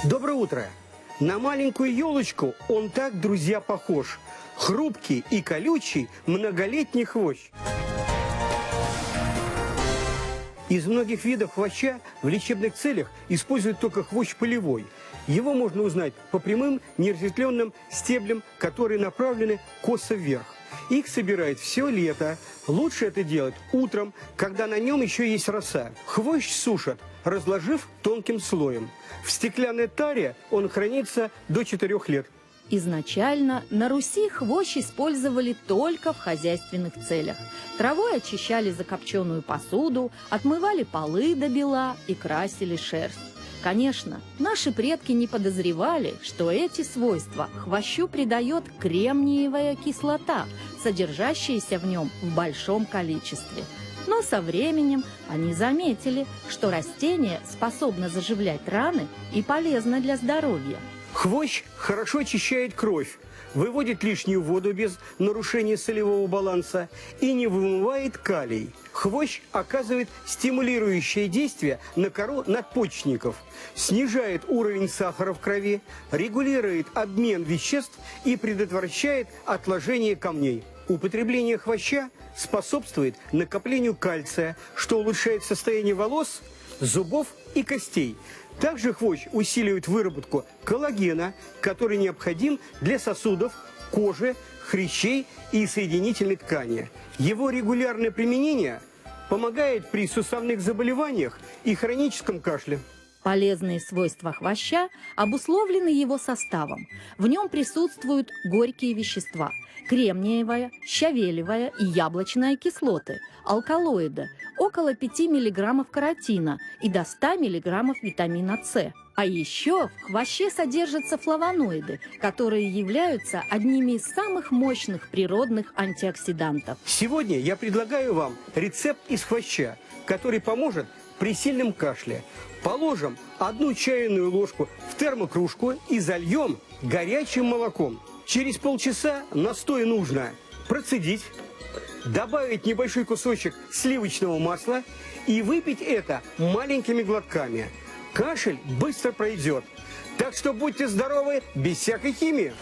Доброе утро! На маленькую елочку он так, друзья, похож. Хрупкий и колючий многолетний хвощ. Из многих видов хвоща в лечебных целях используют только хвощ полевой. Его можно узнать по прямым неразветвленным стеблям, которые направлены косо вверх. Их собирают все лето. Лучше это делать утром, когда на нем еще есть роса. Хвощ сушат, разложив тонким слоем. В стеклянной таре он хранится до 4 лет. Изначально на Руси хвощ использовали только в хозяйственных целях. Травой очищали закопченную посуду, отмывали полы до бела и красили шерсть. Конечно, наши предки не подозревали, что эти свойства хвощу придает кремниевая кислота, содержащаяся в нем в большом количестве. Но со временем они заметили, что растение способно заживлять раны и полезно для здоровья. Хвощ хорошо очищает кровь, выводит лишнюю воду без нарушения солевого баланса и не вымывает калий. Хвощ оказывает стимулирующее действие на кору надпочечников, снижает уровень сахара в крови, регулирует обмен веществ и предотвращает отложение камней. Употребление хвоща способствует накоплению кальция, что улучшает состояние волос, зубов и костей. Также хвощ усиливает выработку коллагена, который необходим для сосудов, кожи, хрящей и соединительной ткани. Его регулярное применение помогает при суставных заболеваниях и хроническом кашле. Полезные свойства хвоща обусловлены его составом. В нем присутствуют горькие вещества – кремниевая, щавелевая и яблочная кислоты, алкалоиды, около 5 мг каротина и до 100 мг витамина С. А еще в хвоще содержатся флавоноиды, которые являются одними из самых мощных природных антиоксидантов. Сегодня я предлагаю вам рецепт из хвоща, который поможет при сильном кашле. Положим 1 чайную ложку в термокружку и зальем горячим молоком. Через полчаса настой нужно процедить, добавить небольшой кусочек сливочного масла и выпить это маленькими глотками. Кашель быстро пройдет. Так что будьте здоровы без всякой химии.